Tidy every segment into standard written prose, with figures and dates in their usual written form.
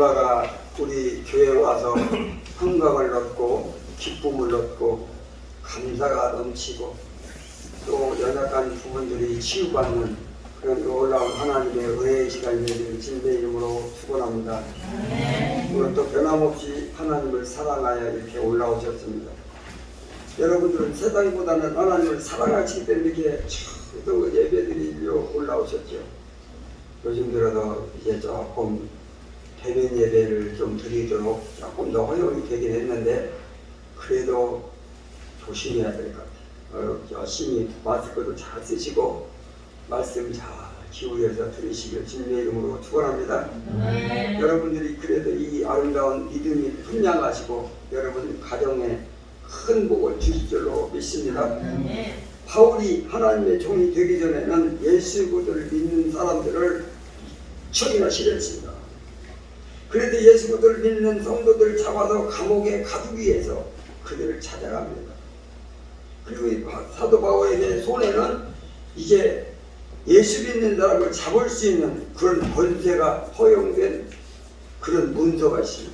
누가가 우리 교회에 와서 건강을 얻고 기쁨을 얻고 감사가 넘치고 또 연약한 부분들이 치유받는 그런 놀라운 하나님의 은혜의 시간이 되기를 주님의 이름으로 축원합니다. 오늘 또 변함없이 하나님을 사랑하여 이렇게 올라오셨습니다. 여러분들은 세상보다는 하나님을 사랑하시기 때문에 이렇게 또 예배드리려 올라오셨죠. 요즘 들어서 이제 조금 대면 예배를 좀 드리도록 조금 더 허용이 되긴 했는데 그래도 조심해야 될 것 같아요. 열심히 마스크도 잘 쓰시고 말씀 잘 기울여서 들으시길 주님의 이름으로 축원합니다. 여러분들이 그래도 이 아름다운 믿음이 분양하시고 여러분 가정에 큰 복을 주실 줄로 믿습니다. 바울이 하나님의 종이 되기 전에는 예수 그리스도를 믿는 사람들을 처리나 싫어했습니다. 그래도 예수 그리스도를 믿는 성도들을 잡아서 감옥에 가두기 위해서 그들을 찾아갑니다. 그리고 사도 바울에게 손에는 이제 예수 믿는 사람을 잡을 수 있는 그런 권세가 허용된 그런 문서가 있습니다.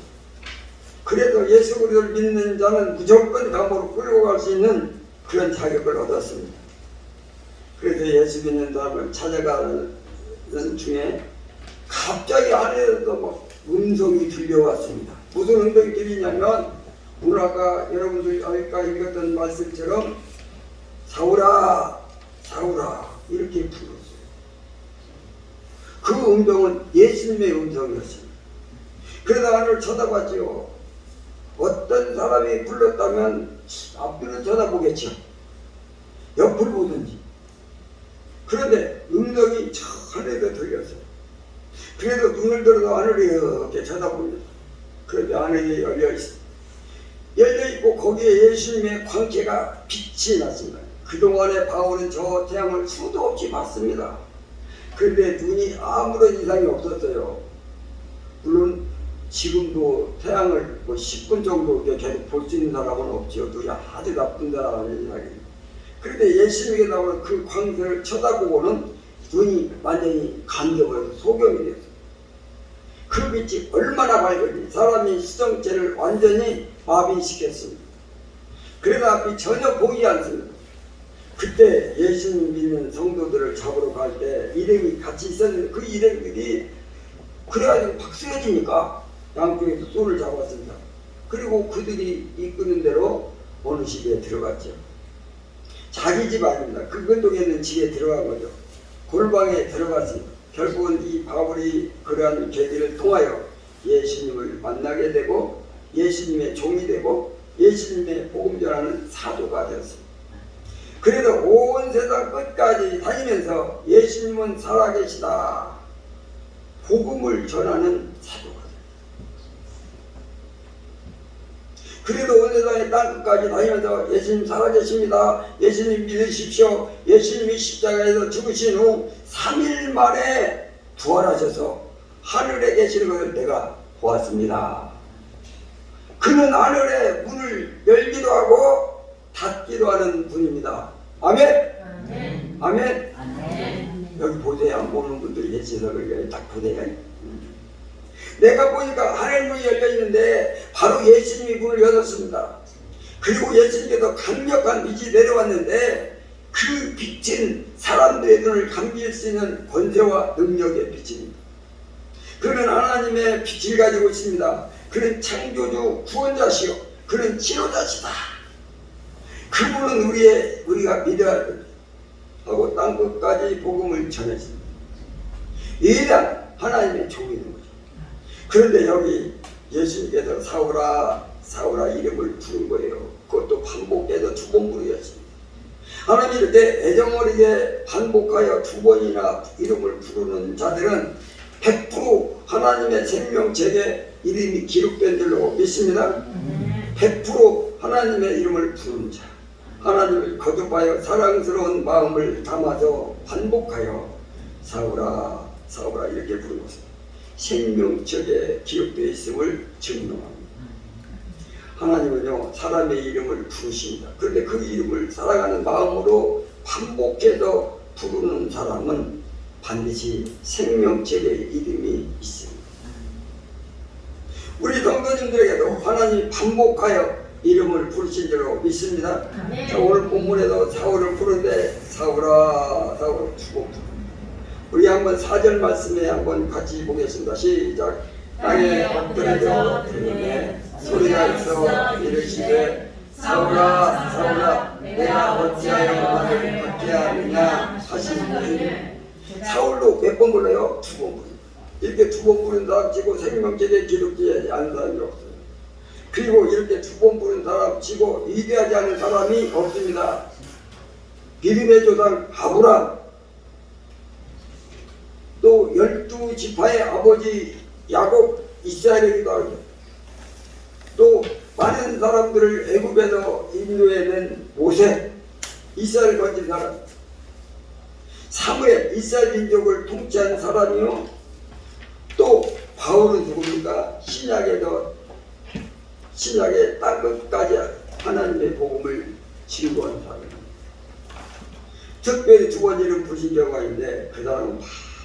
그래서 예수 그리스도를 믿는 자는 무조건 감옥으로 끌고 갈 수 있는 그런 자격을 얻었습니다. 그래서 예수 믿는 사람을 찾아가는 중에 갑자기 안에서 막 음성이 들려왔습니다. 무슨 음성이 들리냐면 오늘 아까 여러분들이 아까 읽었던 말씀처럼 사울아 사울아 이렇게 불렀어요. 그 음성은 예수님의 음성이었습니다. 그래서 하늘을 쳐다봤죠. 어떤 사람이 불렀다면 앞뒤를 쳐다보겠죠. 옆을 보든지. 그런데 음성이 저 하늘에서 들렸어요. 그래서 눈을 들어서 하늘을 이렇게 쳐다봅니다. 그런데 하늘이 열려있어요. 열려있고 거기에 예수님의 광채가 빛이 났습니다. 그동안에 바울은 저 태양을 수도 없이 봤습니다. 그런데 눈이 아무런 이상이 없었어요. 물론 지금도 태양을 10분 정도 계속 볼 수 있는 사람은 없죠. 눈이 아주 나쁜 사람은 이야기입니다. 그런데 예수님에게 나오는 그 광채를 쳐다보고는 눈이 완전히 감겨버려서 소경이 됐어요. 그 빛이 얼마나 밝은지 사람의 시정체를 완전히 마비시켰습니다. 그래서 앞이 전혀 보이지 않습니다. 그때 예수님 믿는 성도들을 잡으러 갈 때 일행이 같이 있었는데 그 일행들이 그래가지고 박수해주니까 양쪽에서 손을 잡았습니다. 그리고 그들이 이끄는 대로 어느 집에 들어갔죠. 자기 집 아닙니다. 그 근동에 있는 집에 들어간 거죠. 골방에 들어갔습니다. 결국은 이 바울이 그러한 계기를 통하여 예수님을 만나게 되고 예수님의 종이 되고 예수님의 복음 전하는 사도가 되었습니다. 그래서 온 세상 끝까지 다니면서 예수님은 살아계시다 복음을 전하는 사도가 됩니다. 그래도 온 세상의 땅끝까지 다니면서 예수님 살아계십니다. 예수님 믿으십시오. 예수님이 십자가에서 죽으신 후 3일 만에 부활하셔서 하늘에 계시는 것을 내가 보았습니다. 그는 하늘의 문을 열기도 하고 닫기도 하는 분입니다. 아멘? 아멘? 아멘? 아멘. 여기 보세요. 안 보는 분들이 계셔서 그러니까 딱 보세요. 내가 보니까 하늘 문이 열려 있는데 바로 예수님이 문을 열었습니다. 그리고 예수님께서 강력한 빛이 내려왔는데 그 빛은 사람들의 눈을 감길 수 있는 권세와 능력의 빛입니다. 그는 하나님의 빛을 가지고 있습니다. 그는 창조주 구원자시요 그는 치료자시다. 그분은 우리가 믿어야 할 겁니다. 하고 땅끝까지 복음을 전했습니다. 위대한 하나님의 종이 된 거죠. 그런데 여기 예수님께서 사울아 사울아 이름을 부른 거예요. 그것도 반복해서 2번 부르셨습니다. 하나님 이렇게 애정어리게 반복하여 2번이나 이름을 부르는 자들은 100% 하나님의 생명책에 이름이 기록된 줄로 믿습니다. 100% 하나님의 이름을 부르는 자, 하나님을 거듭하여 사랑스러운 마음을 담아서 반복하여 사울아 사울아 이렇게 부른 것은 생명책에 기록되어 있음을 증명합니다. 하나님은요 사람의 이름을 부르십니다. 그런데 그 이름을 사랑하는 마음으로 반복해서 부르는 사람은 반드시 생명책의 이름이 있습니다. 우리 성도님들에게도 하나님이 반복하여 이름을 부르신 줄로 믿습니다. 자, 오늘 본문에도 사울을 부르는데 사울아 사울아 주고 우리 한번 4절 말씀에 한번 같이 보겠습니다. 시작. 땅에 엎드려 들으네 소리가 있어 이르시되 사울아 사울아 내가 어찌하여 나를 박해하느냐 하시니 사울도 몇 번 불러요? 2번 불러요. 이렇게 2번 부른 사람 치고 생명책에 기록되지 않은 사람이 없어요. 그리고 이렇게 2번 부른 사람 치고 위대하지 않은 사람이 없습니다. 믿음의 조상 아브람, 또 12지파의 아버지 야곱, 이스라엘이기도 하고, 또 많은 사람들을 애굽에서 인도해낸 모세, 이스라엘 건진 사람, 사무엘, 이스라엘 민족을 통치한 사람이요. 또 바울은 누굽니까? 신약의 땅 끝까지 하나님의 복음을 증거한 사람입니다. 특별히 2번 이름 부르신 경우가 있는데 그 사람은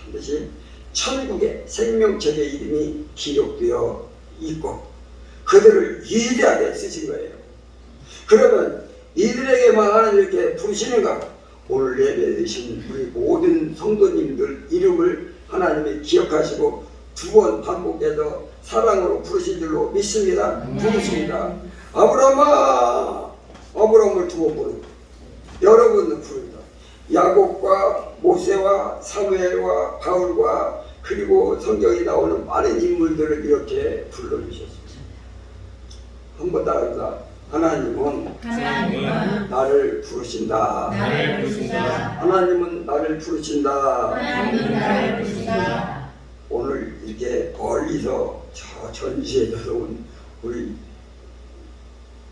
반드시 천국의 생명책의 이름이 기록되어 있고 그들을 위대하게 쓰신 거예요. 그러면 이들에게만 하나님 이렇게 부르시는가? 오늘 예배 드신 우리 모든 성도님들 이름을 하나님이 기억하시고 2번 반복해서 사랑으로 부르신 줄로 믿습니다. 부르십니다. 아브라함아 아브라함을 2번 부르고 여러분도 부릅니다. 야곱과 모세와 사무엘과 바울과 그리고 성경에 나오는 많은 인물들을 이렇게 불러주셨습니다. 한번 따라합니다. 하나님은 나를 부르신다. 하나님은 나를 부르신다. 오늘 이렇게 멀리서 저 전시에서 온 우리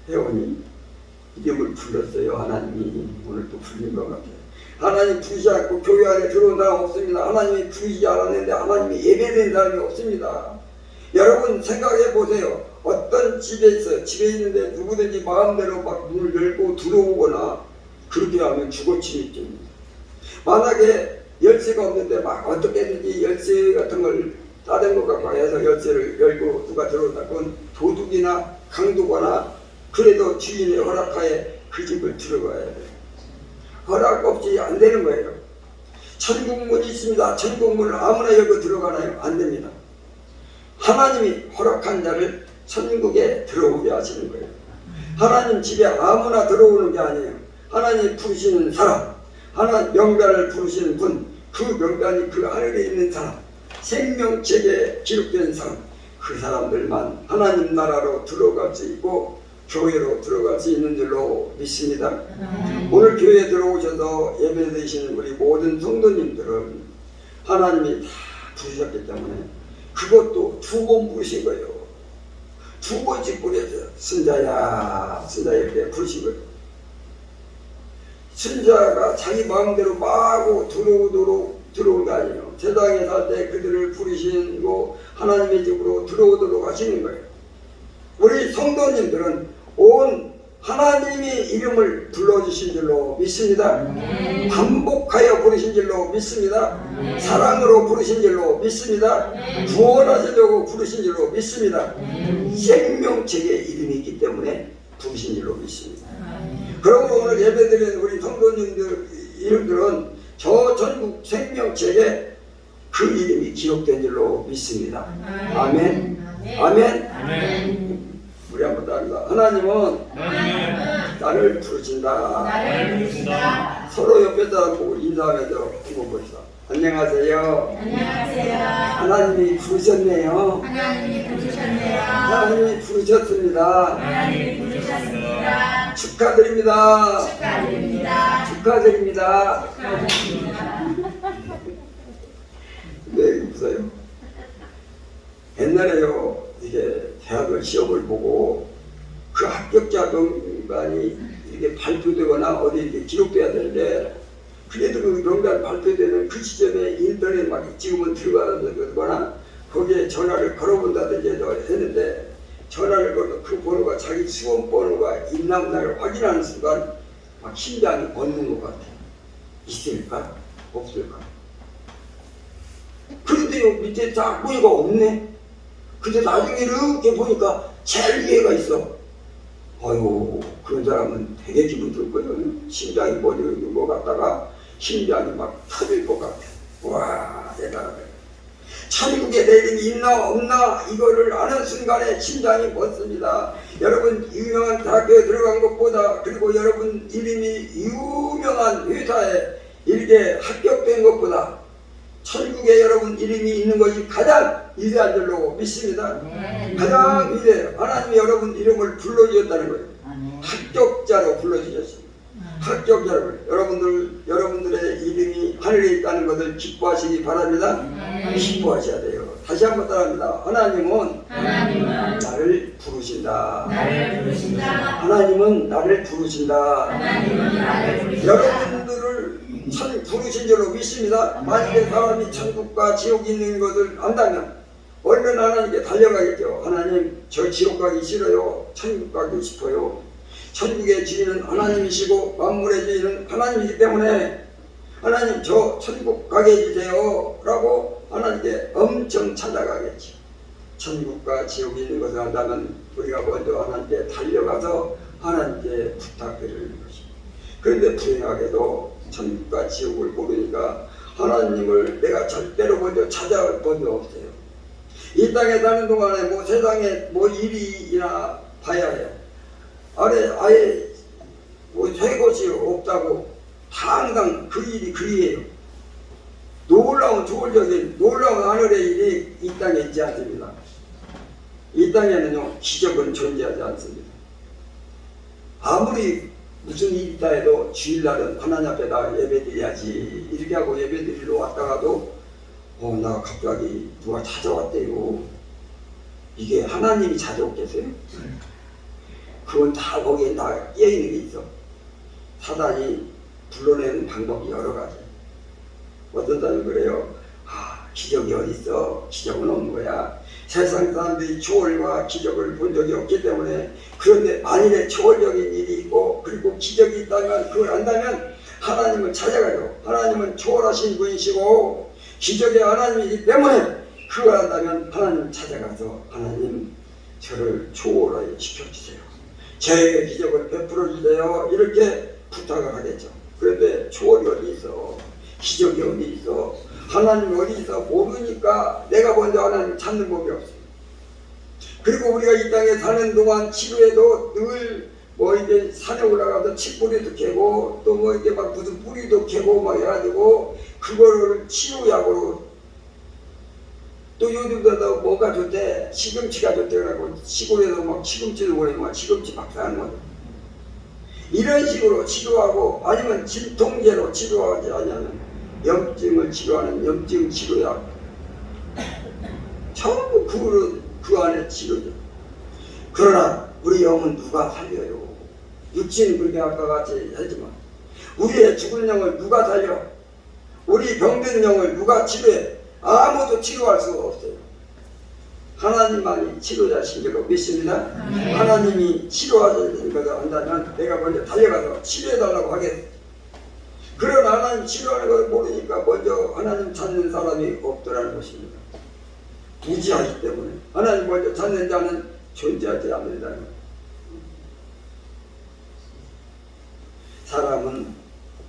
회원이 이름을 불렀어요. 하나님이 오늘 또 불린 것 같아요. 하나님 부르지 않고 교회 안에 들어온 사람 없습니다. 하나님이 부르지 않았는데 하나님이 예배된 사람이 없습니다. 여러분 생각해 보세요. 어떤 집에 있는데 누구든지 마음대로 막 문을 열고 들어오거나 그렇게 하면 주거침이 있습니다. 만약에 열쇠가 없는데 막 어떻게든지 열쇠 같은 걸 따댄 것 같고 해서 열쇠를 열고 누가 들어온다. 그건 도둑이나 강도거나 그래도 주인의 허락하에 그 집을 들어가야 돼요. 허락 없이 안 되는 거예요. 천국문이 있습니다. 천국문을 아무나 열고 들어가나요? 안 됩니다. 하나님이 허락한 자를 천국에 들어오게 하시는 거예요. 하나님 집에 아무나 들어오는 게 아니에요. 하나님 부르시는 사람, 하나님 명단을 부르시는 분, 그 명단이 그 하늘에 있는 사람, 생명책에 기록된 사람, 그 사람들만 하나님 나라로 들어갈 수 있고 교회로 들어갈 수 있는 줄로 믿습니다. 오늘 교회에 들어오셔서 예배드리시는 우리 모든 성도님들은 하나님이 다 부르셨기 때문에 그것도 2번 부르신 거예요. 2번씩 부르셨어요. 순자야 순자야 이렇게 부르신 거예요. 순자가 자기 마음대로 마구 들어오는 게 아니에요. 세상에 살 때 그들을 부르시고 하나님의 집으로 들어오도록 하시는 거예요. 우리 성도님들은 온 하나님이 이름을 불러주신 줄로 믿습니다. 반복하여 부르신 줄로 믿습니다. 사랑으로 부르신 줄로 믿습니다. 구원하시려고 부르신 줄로 믿습니다. 생명책에 이름이 있기 때문에 부르신 줄로 믿습니다. 그러므로 오늘 예배드리는 우리 성도님들 이름들은 저 전국 생명책에 그 이름이 기록된 줄로 믿습니다. 아멘. 아멘. 우리 한번 따라합니다. 하나님은 나를 부르신다. 서로 옆에 사람 보고 인사하면서 한번 봅시다. 안녕하세요. 하나님이 부르셨네요. 하나님이 부르셨습니다. 축하드립니다. 네, 웃어요. 옛날에요, 이게 대학을 시험을 보고 그 합격자 명단이 이렇게 발표되거나 어디 이렇게 기록돼야 되는데 그래도 그 명단 발표되는 그 시점에 인터넷 막 지금은 들어가거나 거기에 전화를 걸어본다든지 했는데 전화를 걸어 그 번호가 자기 수험 번호가 있나를 확인하는 순간 막 심장이 멎는 것 같아요. 있을까? 없을까? 그런데요 밑에 딱 보니까 없네. 근데 나중에 이렇게 보니까 제일 위에가 있어. 아유, 그런 사람은 되게 기분 좋을 거예요. 심장이 멎는 것 같다가 심장이 막 터질 것 같아. 와, 대단하다. 천국에 내 이름이 있나 없나 이거를 아는 순간에 심장이 멎습니다. 여러분 유명한 대학교에 들어간 것보다, 그리고 여러분 이름이 유명한 회사에 이렇게 합격된 것보다 천국에 여러분 이름이 있는 것이 가장 위대한 줄로 믿습니다. 가장 위대해요. 하나님이 여러분 이름을 불러주셨다는 거예요. 합격자로 불러주셨습니다. 합격자로. 여러분들의 이름이 하늘에 있다는 것을 기뻐하시기 바랍니다. 기뻐하셔야 돼요. 다시 한번 따라합니다. 하나님은 나를 부르신다. 하나님은 나를 부르신다. 여러분들을 부르신 줄로 믿습니다. 만약에 사람이 천국과 지옥이 있는 것을 안다면 얼른 하나님께 달려가겠죠. 하나님, 저 지옥 가기 싫어요. 천국 가기 싶어요. 천국의 주인은 하나님이시고 만물의 주인은 하나님이기 때문에 하나님, 저 천국 가게 해주세요 라고 하나님께 엄청 찾아가겠죠. 천국과 지옥이 있는 것을 안다면 우리가 먼저 하나님께 달려가서 하나님께 부탁드리는 것입니다. 그런데 불행하게도 천국과 지옥을 모르니까 하나님을 내가 절대로 먼저 찾아본 적 없어요. 이 땅에 사는 동안에 뭐 세상에 뭐 일이나 봐야 해요. 아예 뭐 새 것이 없다고 항상 그 일이 그리해요. 놀라운 조울적인 놀라운 하늘의 일이 이 땅에 있지 않습니다. 이 땅에는요 기적은 존재하지 않습니다. 아무리 무슨 일이 있다 해도 주일날은 하나님 앞에다 예배드려야지 이렇게 하고 예배드리러 왔다가도 나 갑자기 누가 찾아왔대요. 이게 하나님이 찾아오겠어요? 그건 다 거기에 다 깨어있는 게 있어. 사단이 불러내는 방법이 여러 가지. 어떤 사람이 그래요. 기적이 어디 있어? 기적은 없는 거야. 세상 사람들이 초월과 기적을 본 적이 없기 때문에. 그런데 만일에 초월적인 일이 있고 그리고 기적이 있다면 그걸 안다면 하나님을 찾아가요. 하나님은 초월하신 분이시고 기적의 하나님이기 때문에 그걸 안다면 하나님을 찾아가서 하나님, 저를 초월하게 시켜주세요. 제 기적을 베풀어 주세요. 이렇게 부탁을 하겠죠. 그런데 초월이 어디 있어? 기적이 어디 있어? 하나님이 어디 있어? 모르니까 내가 먼저 하나님 찾는 법이 없어요. 그리고 우리가 이 땅에 사는 동안 치료에도 늘 뭐 이제 산에 올라가서 칡뿌리도 캐고 또 뭐 이렇게 막 무슨 뿌리도 캐고 막 해가지고 그거를 치료약으로, 또 요즘도 뭐가 좋대? 시금치가 좋대라고 시골에서 막 시금치를 보내고 막 시금치 박사하는 거죠. 이런 식으로 치료하고 아니면 진통제로 치료하지 않으면 염증을 치료하는 염증 치료약, 전부 그 안에 치료죠. 그러나 우리 영은 누가 살려요? 육신은 그렇게 아까 같이 하지만 우리의 죽은 영을 누가 살려? 우리 병든 영을 누가 치료해? 아무도 치료할 수가 없어요. 하나님만이 치료자신 줄로 믿습니다. 하나님이 치료하시는 것을 안다면 내가 먼저 달려가서 치료해달라고 하겠어요. 그러나 하나님 치료하는 걸 모르니까 먼저 하나님 찾는 사람이 없더라는 것입니다. 무지하기 때문에 하나님 먼저 찾는 자는 존재하지 않는다는 것.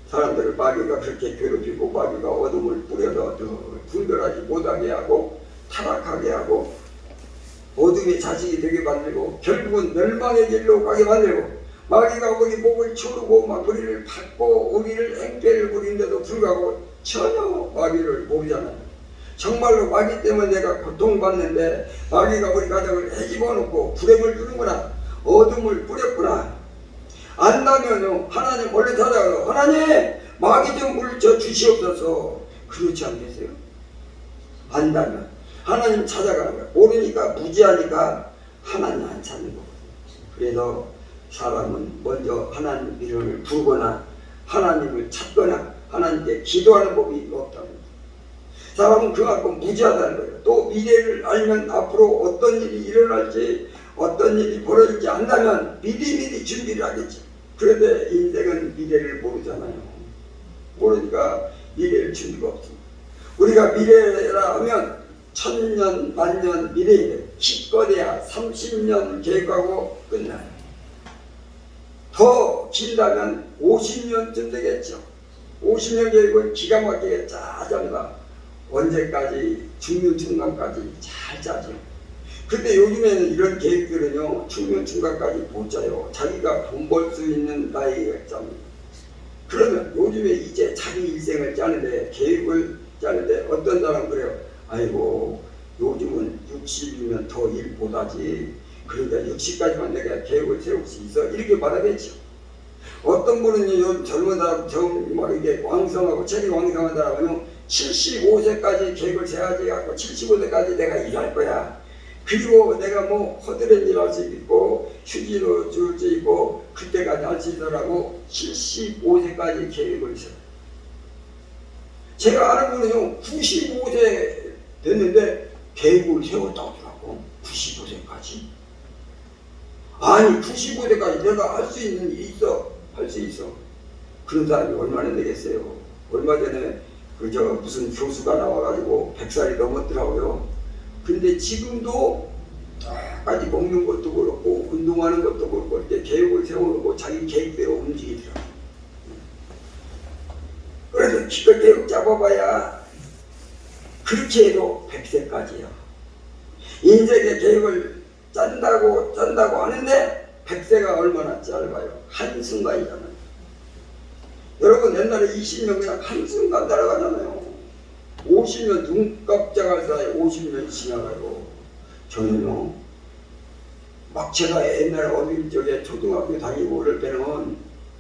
사람들을 마귀가 그렇게 괴롭히고 마귀가 어둠을 뿌려서 분별하지 못하게 하고 타락하게 하고 어둠의 자식이 되게 만들고 결국은 멸망의 길로 가게 만들고, 마귀가 우리 목을 조르고 막 우리를 밟고 우리를 행패를 부리는데도 불구하고 전혀 마귀를 모르잖아요. 정말로 마귀 때문에 내가 고통받는데 마귀가 우리 가정을 헤집어 놓고 불행을 주는구나, 어둠을 뿌렸구나 안다면요 하나님 원래 찾아가서 하나님 마귀 좀 물리쳐 주시옵소서, 그렇지 않겠어요? 안다면 하나님 찾아가는 거야. 모르니까 무지하니까 하나님 안 찾는 거거든요. 그래서 사람은 먼저 하나님 이름을 부르거나 하나님을 찾거나 하나님께 기도하는 법이 없답니다. 사람은 그만큼 무지하다는 거예요. 또 미래를 알면 앞으로 어떤 일이 일어날지 어떤 일이 벌어질지 안다면 미리미리 준비를 하겠죠. 그런데 인생은 미래를 모르잖아요. 모르니까 미래를 준비가 없습니다. 우리가 미래라 하면 천년 만년 미래에 기껏해야 30년 계획하고 끝나요. 더 길다면 50년쯤 되겠죠. 50년 계획은 기가 막히게 짜잡니다. 언제까지 죽는 순간까지 잘 짜죠. 근데 요즘에는 이런 계획들은요 죽는 순간까지 못 짜요. 자기가 돈 벌 수 있는 나이가 짭니다. 그러면 요즘에 이제 자기 일생을 짜는데 계획을 짜는데 어떤 사람은 그래요. 아이고 요즘은 60이면 더 일 못하지. 그러니까 60까지만 내가 계획을 세울 수 있어. 이렇게 받아겠죠. 어떤 분은 요즘 젊은 사람, 막 이게 왕성하고 체력이 왕성한 사람은 75세까지 계획을 세야지 갖고 75세까지 내가 일할 거야. 그리고 내가 뭐 허드렛 일할 수 있고 휴지로 줄 수 있고 그때까지 할 수 있더라고 75세까지 계획을 세요. 제가 아는 분은요 95세 됐는데 계획을 세웠다고 하더라고. 95세까지. 아니 95세까지 내가 할 수 있는 일이 있어. 할 수 있어. 그런 사람이 얼마나 되겠어요. 얼마 전에 무슨 교수가 나와가지고 100살이 넘었더라고요. 근데 지금도 까지 먹는 것도 그렇고 운동하는 것도 그렇고 이렇게 계획을 세워놓고 자기 계획대로 움직이더라고요. 그래서 기껏 계획 잡아봐야 그렇게 해도 100세까지야. 인생의 계획을 짠다고 하는데 100세가 얼마나 짧아요. 한순간이잖아요. 여러분 옛날에 20년 그냥 한순간 날아가잖아요. 50년 눈 깜짝할 사이에 50년이 지나가요. 저는요 막 제가 옛날에 어릴 적에 초등학교 다니고 그럴 때는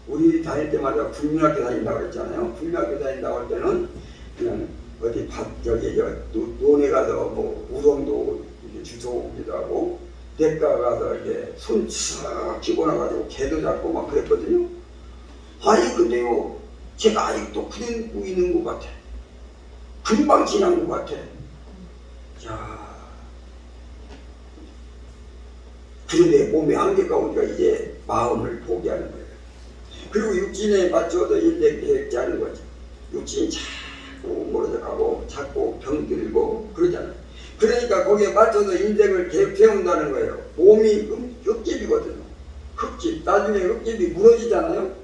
우리 다닐 때마다 국민학교 다닌다고 그랬잖아요. 국민학교 다닌다고 할 때는 그냥 어디 논에 가서 뭐 우렁도 주워오기도 하고 냇가 가서 이렇게 손 싹 집어넣어가지고 개도 잡고 막 그랬거든요. 아니 근데요 제가 아직도 그리고 있는 것 같아. 금방 지난 것 같아. 자, 그런데 몸에 한계가 오니까 이제 마음을 포기하는 거예요. 그리고 육신에 맞춰서 인생 계획 짜는 거죠. 육신이 자꾸 멀어져 가고 자꾸 병들고 그러잖아요. 그러니까 거기에 맞춰서 인생을 계획 세운다는 거예요. 몸이 흙집이거든요. 흙집. 나중에 흙집이 무너지잖아요.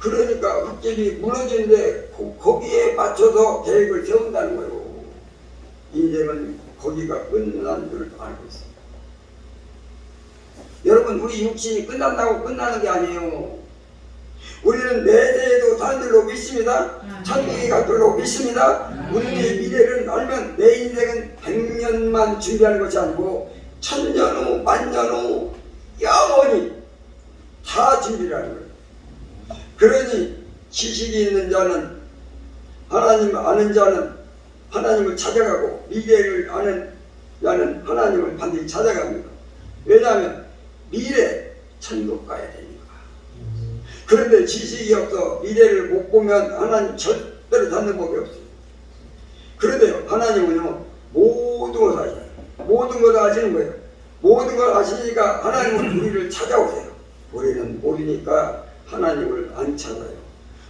그러니까 흙집이 무너지는데 거기에 맞춰서 계획을 세운다는 거예요. 인생은 거기가 끝난 줄 알고 있어요. 여러분 우리 육신이 끝난다고 끝나는 게 아니에요. 우리는 내세에도 산 줄로 믿습니다. 천국이 갈 줄로 믿습니다. 우리의 미래를 알면 내 인생은 100년만 준비하는 것이 아니고 1000년 후, 만년 후 영원히 다 준비를 하는 거예요. 그러니 지식이 있는 자는 하나님을 아는 자는 하나님을 찾아가고 미래를 아는 자는 하나님을 반드시 찾아갑니다. 왜냐하면 미래 천국 가야 되니까. 그런데 지식이 없어 미래를 못 보면 하나님 절대로 찾는 법이 없어요. 그런데 하나님은요 모든 걸 아시잖아요. 모든 걸 아시는 거예요. 모든 걸 아시니까 하나님은 우리를 찾아오세요. 우리는 모르니까 하나님을 안 찾아요.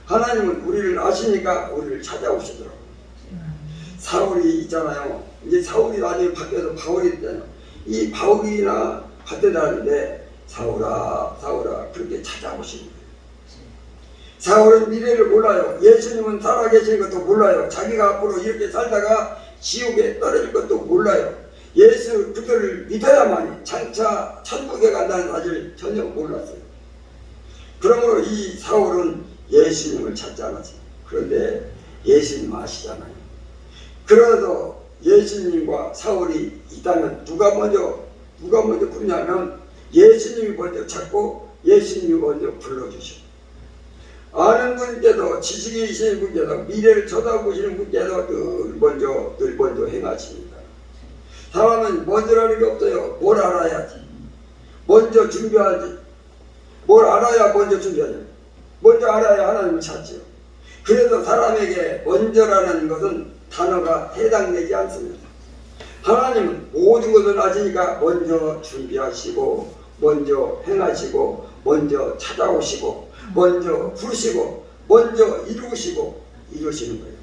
하나님은 우리를 아시니까 우리를 찾아오시더라고요. 사울이 있잖아요. 이제 사울이 나중에 바뀌어서 바울이 됐잖아요. 이 바울이나 같은 사람인데 사울아 사울아 그렇게 찾아오시는 거예요. 사울은 미래를 몰라요. 예수님은 살아계신 것도 몰라요. 자기가 앞으로 이렇게 살다가 지옥에 떨어질 것도 몰라요. 예수 그들을 믿어야만이 장차 천국에 간다는 사실을 전혀 몰랐어요. 그러므로 이 사울은 예수님을 찾지 않았어요. 그런데 예수님 아시잖아요. 그래도 예수님과 사울이 있다면 누가 먼저 부르냐면 예수님이 먼저 찾고 예수님이 먼저 불러주셔. 아는 분께서 지식이 있으신 분께서 미래를 쳐다보시는 분께서 늘 먼저 행하십니다. 사람은 먼저라는 게 없어요. 뭘 알아야지. 먼저 준비하지. 뭘 알아야 먼저 준비하죠. 먼저 알아야 하나님을 찾죠. 그래서 사람에게 먼저라는 것은 단어가 해당되지 않습니다. 하나님은 모든 것을 아시니까 먼저 준비하시고 먼저 행하시고 먼저 찾아오시고 먼저 부르시고 먼저 이루시는 거예요.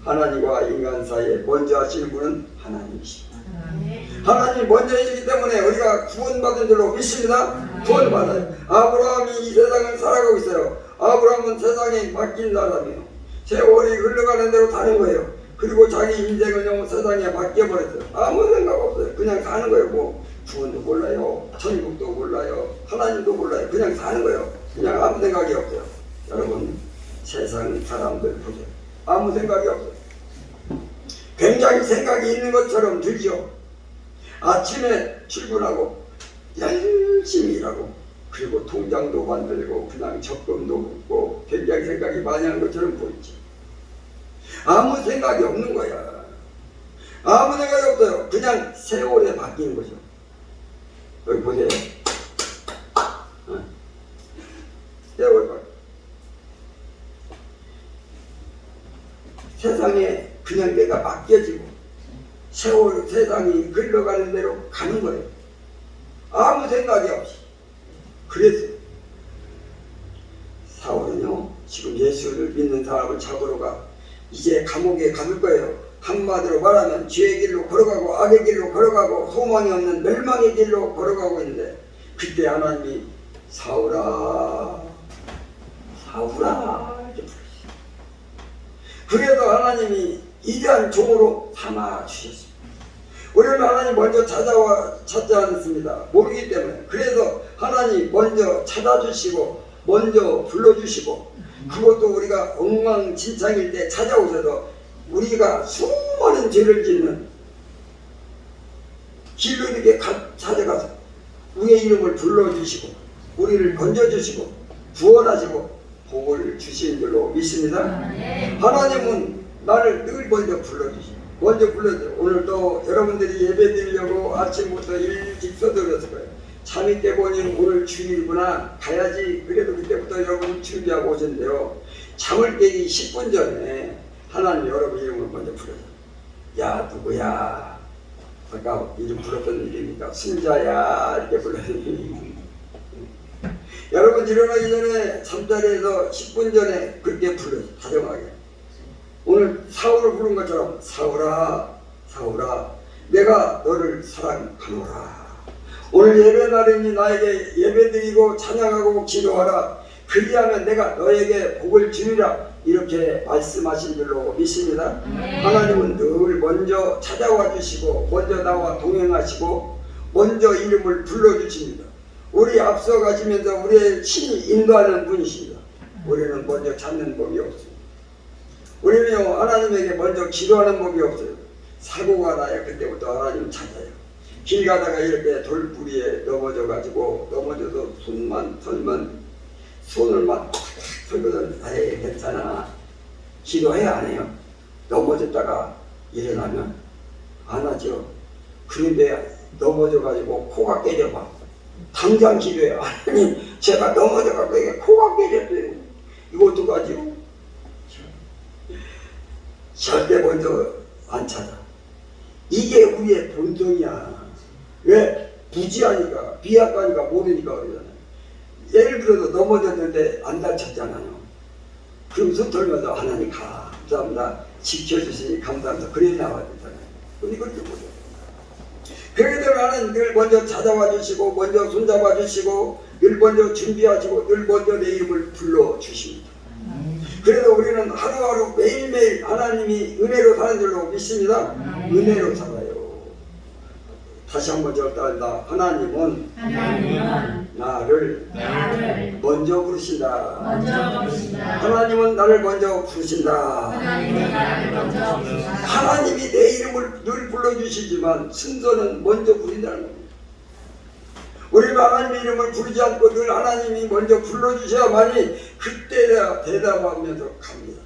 하나님과 인간 사이에 먼저 하시는 분은 하나님이십니다. 하나님 먼저 해주기 때문에 우리가 구원받은 줄로 믿습니다. 구원받아요. 아브라함이 이 세상을 살아가고 있어요. 아브라함은 세상에 맡긴 사람이에요. 세월이 흘러가는 대로 사는 거예요. 그리고 자기 인생은요 세상에 맡겨버렸어요. 아무 생각 없어요. 그냥 사는 거예요. 뭐 구원도 몰라요, 천국도 몰라요, 하나님도 몰라요. 그냥 사는 거예요. 그냥 아무 생각이 없어요. 여러분 세상 사람들 보세요. 아무 생각이 없어요. 굉장히 생각이 있는 것처럼 들죠. 아침에 출근하고 열심히 일하고 그리고 통장도 만들고 그냥 적금도 묻고 굉장히 생각이 많이 하는 것처럼 보이죠. 아무 생각이 없는 거야. 아무 생각이 없어요. 그냥 세월에 바뀌는 거죠. 여기 보세요. 세월 바뀌. 세상에 그냥 내가 맡겨지고 세월 세상이 흘러가는 대로 가는 거예요. 아무 생각이 없이. 그래서 사울은요 지금 예수를 믿는 사람을 잡으러 가 이제 감옥에 가둘 거예요. 한마디로 말하면 죄의 길로 걸어가고 악의 길로 걸어가고 소망이 없는 멸망의 길로 걸어가고 있는데 그때 하나님이 사울아 사울아 이렇게 부르시죠. 그래서 하나님이 위대한 종으로 삼아 주셨습니다. 우리는 하나님 먼저 찾지 않습니다. 모르기 때문에. 그래서 하나님 먼저 찾아주시고 먼저 불러주시고 그것도 우리가 엉망진창일 때 찾아오셔서 우리가 수많은 죄를 짓는 길로 이렇게 찾아가서 우리의 이름을 불러주시고 우리를 건져주시고 구원하시고 복을 주시는 줄로 믿습니다. 하나님은 나를 늘 먼저 불러주시고 먼저 불러주세요. 오늘도 여러분들이 예배 드리려고 아침부터 일찍 서둘렀을 거예요. 잠이 깨 보니 오늘 주일이구나 가야지. 그래도 그때부터 여러분 준비하고 오셨는데요. 잠을 깨기 10분 전에 하나님 여러분 이름을 먼저 불러요. 야 누구야? 아까 이름 불렀던 이름이니까 순자야 이렇게 불렀더니 여러분 일어나기 전에 잠자리에서 10분 전에 그렇게 불러요. 다정하게. 오늘 사울을 부른 것처럼 사울아 사울아 내가 너를 사랑하노라. 오늘 예배 날이니 나에게 예배드리고 찬양하고 기도하라. 그리하면 내가 너에게 복을 주리라. 이렇게 말씀하신 줄로 믿습니다. 하나님은 늘 먼저 찾아와 주시고 먼저 나와 동행하시고 먼저 이름을 불러주십니다. 우리 앞서 가시면서 우리의 신이 인도하는 분이십니다. 우리는 먼저 찾는 법이 없습니다. 우리는요 하나님에게 먼저 기도하는 법이 없어요. 사고가 나야 그때부터 하나님 찾아요. 길 가다가 이렇게 돌부리에 넘어져 가지고 넘어져서 손을만 털거든. 에이 괜찮아. 기도해야 안 해요. 넘어졌다가 일어나면 안 하죠. 그런데 넘어져 가지고 코가 깨져봐. 당장 기도해요. 하나님 제가 넘어져 가지고 이게 코가 깨졌어요. 이거 어떡하지요? 절대 먼저 안 찾아. 이게 우리의 본성이야. 왜? 부지하니까 비약하니까 모르니까 그러잖아요. 예를 들어서 넘어졌는데 안 다쳤잖아요. 그럼 손 털면서 하나님 감사합니다. 지켜주시니 감사합니다. 그래 나와야 되잖아요. 근데 그렇게 못해요. 그렇기 때문에 하나님 늘 먼저 찾아와 주시고 먼저 손잡아 주시고 늘 먼저 준비하시고 늘 먼저 내 이름을 불러주십니다. 그래서 우리는 하루하루 매일매일 하나님이 은혜로 사는 줄로 믿습니다. 은혜로 살아요. 다시 한번 적당한다. 하나님은 나를 먼저 부르신다. 하나님은 나를 먼저 부르신다. 하나님이 내 이름을 늘 불러주시지만 순서는 먼저 부른다는 겁니다. 우리가 하나님의 이름을 부르지 않고 늘 하나님이 먼저 불러주셔야만이 그때 대답하면서 갑니다.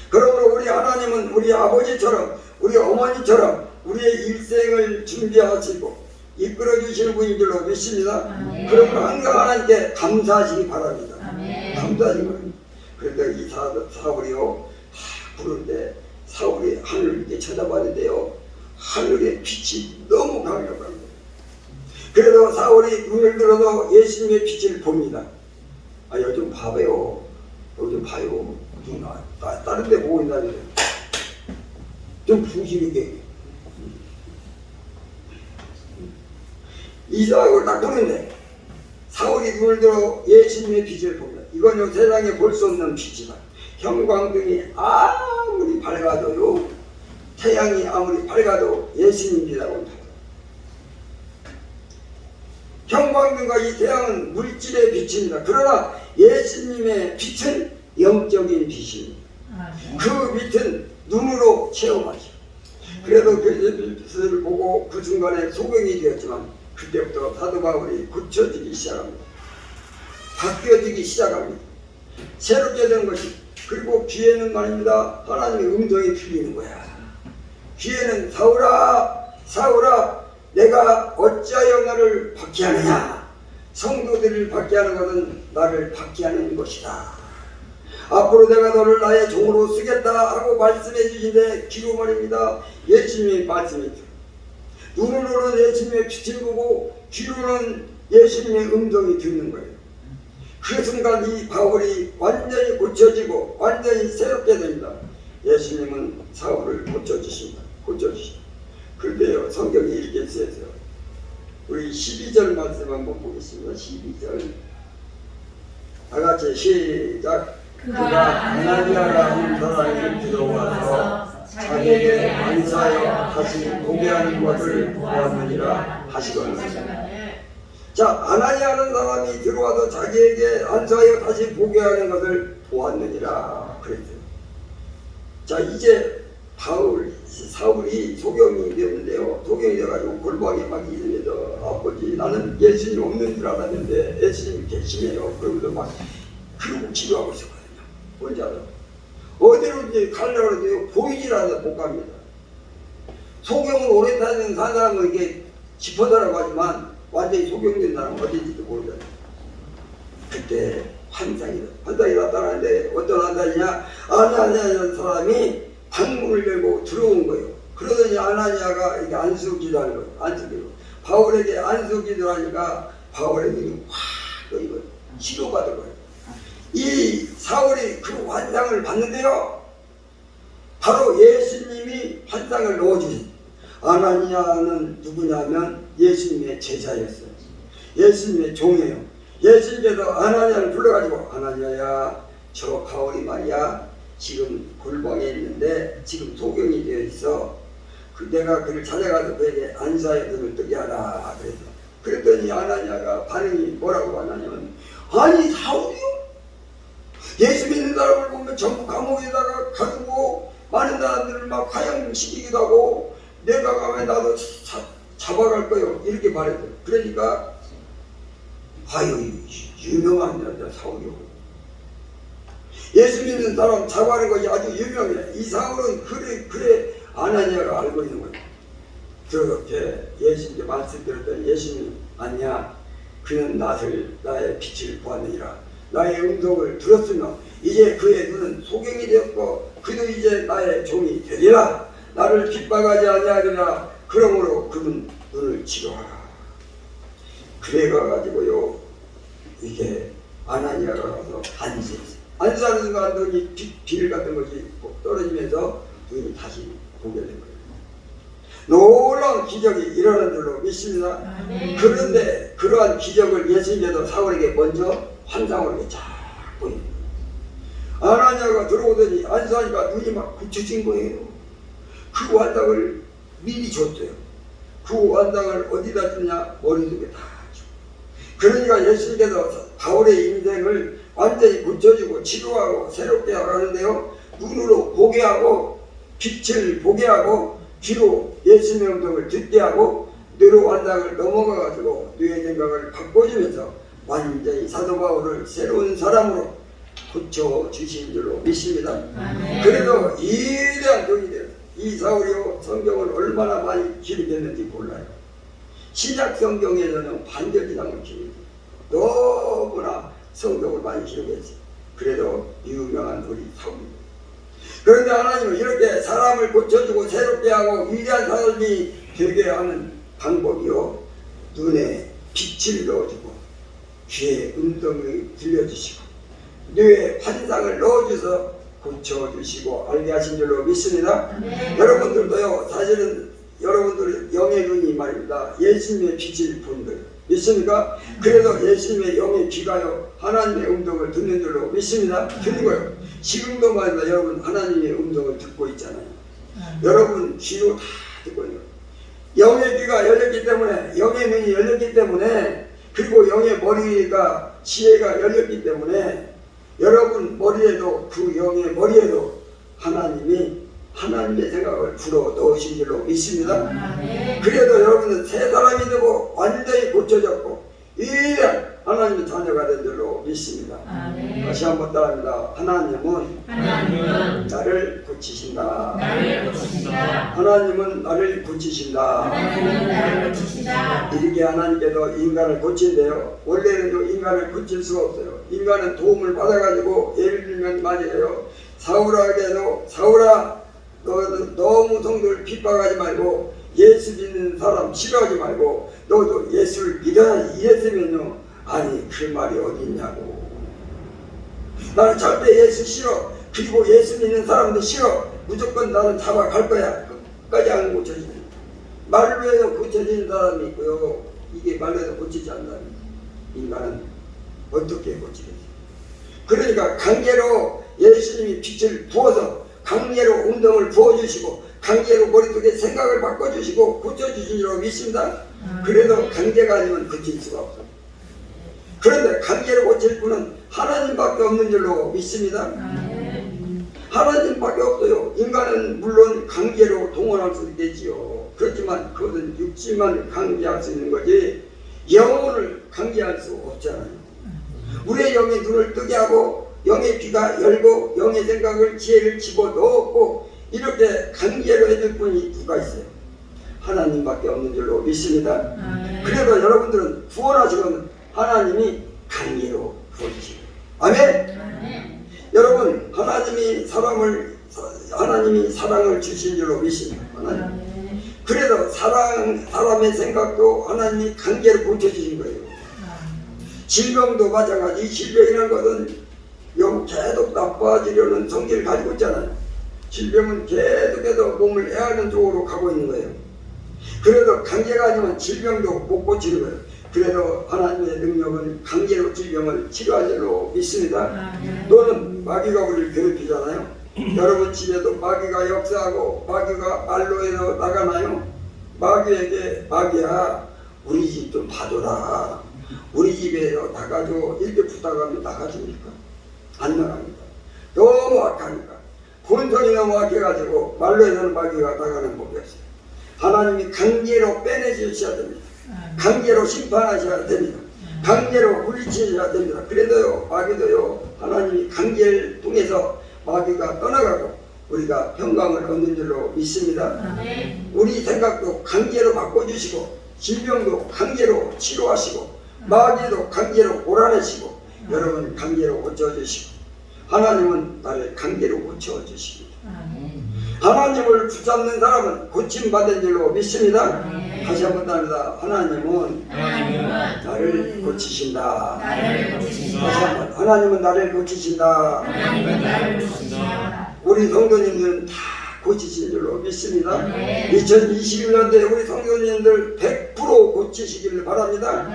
그러므로 우리 하나님은 우리 아버지처럼 우리 어머니처럼 우리의 일생을 준비하시고 이끌어주시는 분인 줄로 믿습니다. 그러므로 항상 하나님께 감사하시기 바랍니다. 감사하시기 바랍니다. 그런데 이 사울이요 다 부르는데 사울이 하늘을 이렇게 쳐다봤는데요 하늘의 빛이 너무 강력합니다. 그래서 사울이 눈을 들어서 예수님의 빛을 봅니다. 아 요즘 봐봐요. 요즘 봐요. 눈 다른 데 보고 있다니 좀 부실하게 이삭을 딱 보는데 사울이 눈을 들어 예수님의 빛을 봅니다. 이건 세상에 볼 수 없는 빛이다. 형광등이 아무리 밝아도요, 태양이 아무리 밝아도 예수님이라고 합니다. 형광등과 이 태양은 물질의 빛입니다. 그러나 예수님의 빛은 영적인 빛입니다. 그 빛은 눈으로 체험하죠. 그래도 그 빛을 보고 그 순간에 소경이 되었지만 그때부터 사도 바울이 고쳐지기 시작합니다. 바뀌어지기 시작합니다. 새롭게 되는 것이. 그리고 귀에는 말입니다. 하나님의 음성이 들리는 거야. 귀에는 사울아 사울아 내가 어찌하여 너를 박해하느냐. 성도들을 박해하는 것은 나를 박해하는 것이다. 앞으로 내가 너를 나의 종으로 쓰겠다 하고 말씀해 주시는데 귀로 말입니다. 예수님의 말씀이 눈으로는 예수님의 빛을 보고 귀로는 예수님의 음성이 듣는 거예요. 그 순간 이 바울이 완전히 고쳐지고 완전히 새롭게 됩니다. 예수님은 사울을 고쳐주십니다. 고쳐주십니다. 그런데요, 성경이 이렇게 쓰여서 우리 12절 말씀 한번 보겠습니다. 12절 다같이 시작. 그가 아나니아라는 사람이 들어와서 자기에게 안사하여 다시 보게 하는 것을 보았느니라 하시거늘. 자, 아나니아라는 사람이 들어와서 자기에게 안사하여 다시 보게 하는 것을 보았느니라 그랬어요. 자, 이제 사울이 소경이 되었는데요. 소경이 돼가지고 골방에 막 이러면서 아버지 나는 예수님 없는 줄 알았는데 예수님 계시네요. 그러면서 막 그러고 기도하고 있었거든요. 뭔지 알아요? 어디로 이제 가려고 그러는데요. 보이질 않아서 못 갑니다. 소경을 오래 다니는 사람은 이게 짚어더라고 하지만 완전히 소경된 사람은 어딘지도 모르잖아요. 그때 환상이 나타나는데 어떤 환상이냐? 아나니아라는 사람이 방문을 열고 들어온 거예요. 그러더니 아나니아가 이게 안수기도하는 거예요. 안수기도. 바울에게 안수기도를 하니까 바울의 눈이 확 떠이고 치료받은 거예요. 이 사울이 그 환상을 봤는데요. 바로 예수님이 환상을 넣어주신 아나니아는 누구냐면 예수님의 제자였어요. 예수님의 종이에요. 예수님께서 아나니아를 불러가지고 아나니아야 저 바울이 말이야 지금 골방에 있는데 지금 소경이 되어 있어. 내가 그를 찾아가서 그에게 안사의 눈을 뜨게 하라 그랬어. 그랬더니 아나니아가 반응이 뭐라고 하냐면 아니 사울이요? 예수 믿는 사람을 보면 전부 감옥에다가 가두고 많은 사람들을 막 화형시키기도 하고 내가 가면 나도 잡아갈 거요 이렇게 말했어요. 그러니까 아유 유명한 여자 사울이요. 예수 믿는 사람 잡아가는 것이 아주 유명해. 이 사울은 그래 아나니아가 알고 있는 거예요. 그렇게 예수님께 말씀드렸더니 예수님 아니야 그는 나의 빛을 보았느니라. 나의 음성을 들었으며 이제 그의 눈은 소경이 되었고 그도 이제 나의 종이 되리라. 나를 핍박하지 아니하리라. 그러므로 그는 눈을 치료하라. 그래가지고요 이게 아나니아가 가서 안수했어요. 안수하는 순간 눈이 빌 같은 것이 떨어지면서 눈이 다시 보게 된 거예요. 놀라운 기적이 일어난 줄로 믿습니다. 그런데 그러한 기적을 예수님께서 사울에게 먼저 환상으로 이렇게 쫙 보입니다. 아나니아가 들어오더니 안수하니까 눈이 막 굳혀진 거예요. 그 환상을 미리 줬어요. 그 환상을 어디다 줬냐? 머릿속에 다 줘. 그러니까 예수님께서 바울의 인생을 완전히 고쳐주고 치료하고 새롭게 하는데요. 눈으로 보게 하고 빛을 보게 하고 귀로 예수님의 음성을 듣게 하고 뇌로 환상을 넘어가가지고 뇌의 생각을 바꿔주면서 완전히 사도 바울을 새로운 사람으로 고쳐주신 줄로 믿습니다. 그래서 위대한 종이 되었어요. 이 사울이요 성경을 얼마나 많이 기록했는지 몰라요. 신약 성경에서는 반절이상을 기록했어요. 너무나 성경을 많이 기록했어요. 그래도 유명한 우리 사울입니다. 그런데 하나님은 이렇게 사람을 고쳐주고 새롭게 하고 위대한 사람이 되게 하는 방법이요. 눈에 빛을 넣어주고 귀에 음성을 들려주시고 뇌에 환상을 넣어줘서 고쳐주시고 알게 하신 줄로 믿습니다. 여러분들도요, 사실은 여러분들 영의 눈이 말입니다. 예수님의 빛일 분들 믿습니까? 그래도 예수님의 영의 귀가요 하나님의 음성을 듣는 줄로 믿습니다. 들리고요. 지금도 말입니다. 여러분 하나님의 음성을 듣고 있잖아요. 여러분 귀로 다 듣고요. 영의 귀가 열렸기 때문에, 영의 눈이 열렸기 때문에, 그리고 영의 머리가 지혜가 열렸기 때문에 여러분 머리에도, 그 영의 머리에도 하나님의 생각을 불어 넣으신 줄로 믿습니다. 그래도 여러분은 새 사람이 되고 완전히 고쳐졌고 위대한 하나님의 자녀가 된 줄로 믿습니다. 다시 한번 따라합니다. 하나님은 나를 고치신다. 하나님은 나를 고치신다. 이렇게 하나님께서 인간을 고친대요. 원래는 인간을 고칠 수가 없어요. 인간은 도움을 받아가지고, 예를 들면 말이에요, 사울에게도 사울아, 너는 너무 성도를 핍박하지 말고 예수 믿는 사람 싫어하지 말고 너도 예수를 믿어야지 이랬으면요, 아니 그 말이 어디 있냐고. 나는 절대 예수 싫어. 그리고 예수 믿는 사람도 싫어. 무조건 나는 잡아갈 거야. 끝까지 안 고쳐지는, 말로 해도 고쳐지는 사람이 있고요, 이게 말로 해도 고치지 않는 인간은 어떻게 고치겠어요? 그러니까 강제로 예수님이 빛을 부어서 강제로 운동을 부어주시고 강제로 머릿속에 생각을 바꿔주시고 고쳐주신 줄로 믿습니다. 그래도 강제가 아니면 고칠 수가 없어요. 그런데 강제로 고칠 분은 하나님밖에 없는 줄로 믿습니다. 하나님밖에 없어요. 인간은 물론 강제로 동원할 수 있겠지요. 그렇지만 그것은 육지만 강제할 수 있는 거지 영혼을 강제할 수 없잖아요. 우리의 영의 눈을 뜨게 하고 영의 귀가 열고 영의 생각을, 지혜를 집어넣었고 이렇게 강제로 해줄 분이 누가 있어요? 하나님밖에 없는 줄로 믿습니다. 그래도 여러분들은 구원하시면 하나님이 강제로 부어주시고, 아멘? 여러분 하나님이 사랑을 주신 줄로 믿습니다. 그래도 사람의 생각도 하나님이 강제로 고쳐주신 거예요. 질병도 마찬가지. 질병이라는 것은 계속 나빠지려는 성질을 가지고 있잖아요. 질병은 계속해서 몸을 해하는 쪽으로 가고 있는 거예요. 그래도 강제가 아니면 질병도 못 고치는 거예요. 그래도 하나님의 능력은 강제로 질병을 치료할 줄로 믿습니다. 또는 마귀가 우리를 괴롭히잖아요. 여러분 집에도 마귀가 역사하고 마귀가 말로 해서 나가나요? 마귀에게, 마귀야 우리 집 좀 봐줘라. 우리 집에서 나가줘. 이렇게 부탁하면 나가줍니까? 안 나갑니다. 너무 악하니까. 본성이 너무 악해가지고 말로 해서는 마귀가 나가는 법이 없어요. 하나님이 강제로 빼내주셔야 됩니다. 강제로 심판하셔야 됩니다. 강제로 물리치셔야 됩니다. 그래도요, 마귀도요, 하나님이 강제를 통해서 마귀가 떠나가고 우리가 평강을 얻는 줄로 믿습니다. 우리 생각도 강제로 바꿔주시고 질병도 강제로 치료하시고 마귀도 강제로 몰아내시고 여러분 강제로 고쳐주시고 하나님은 나를 강제로 고쳐주십니다. 하나님을 붙잡는 사람은 고침받은 줄로 믿습니다. 다시 한번 답니다. 하나님은 나를 고치신다. 다시 한번 하나님은 나를 고치신다. 우리 성도님들은 다 고치신 줄로 믿습니다. 2021년도에 우리 성도님들 100% 고치시기를 바랍니다.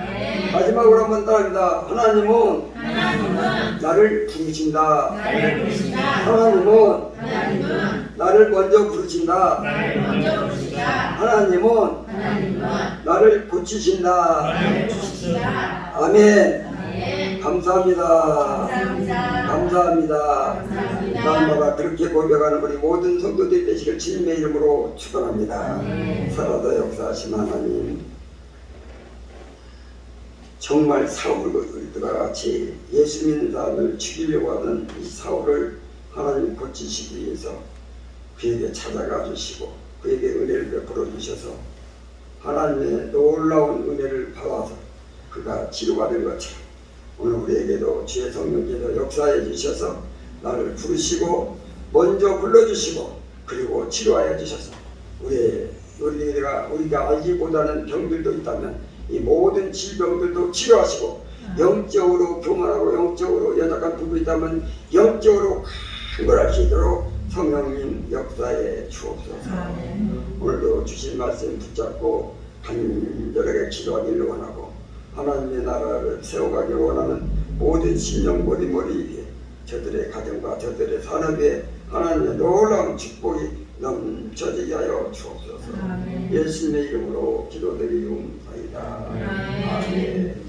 마지막으로 한번 따라합니다. 하나님은 나를 부르신다. 하나님은 나를 먼저 부르신다. 하나님은 나를 고치신다. 아멘. 감사합니다. 감사합니다. 나마가 그렇게 고백하는 우리 모든 성도들 되시길 주님의 이름으로 축원합니다. 살아도 역사하신 하나님, 정말 사울과 같이 예수 믿는 사람을 죽이려고 하는 이 사울을 하나님 고치시기 위해서 그에게 찾아가 주시고 그에게 은혜를 베풀어 주셔서 하나님의 놀라운 은혜를 받아서 그가 치료받은 것처럼 오늘 우리에게도 주의 성령께서 역사해 주셔서 나를 부르시고 먼저 불러주시고 그리고 치료하여 주셔서 우리가 알지 못하는 병들도 있다면 이 모든 질병들도 치료하시고 영적으로 교만하고 영적으로 연약한 부분이 있다면 영적으로 충분할 수 있도록 성령님 역사에 주옵소서. 오늘도 주신 말씀 붙잡고 간절하게 기도하기를 원하고 하나님의 나라를 세워가기를 원하는 모든 심령 머리머리 위에 저들의 가정과 저들의 산업에 하나님의 놀라운 축복이 넘쳐지게 하여 주옵소서. 예수님의 이름으로 기도드리옵나이다. 아멘.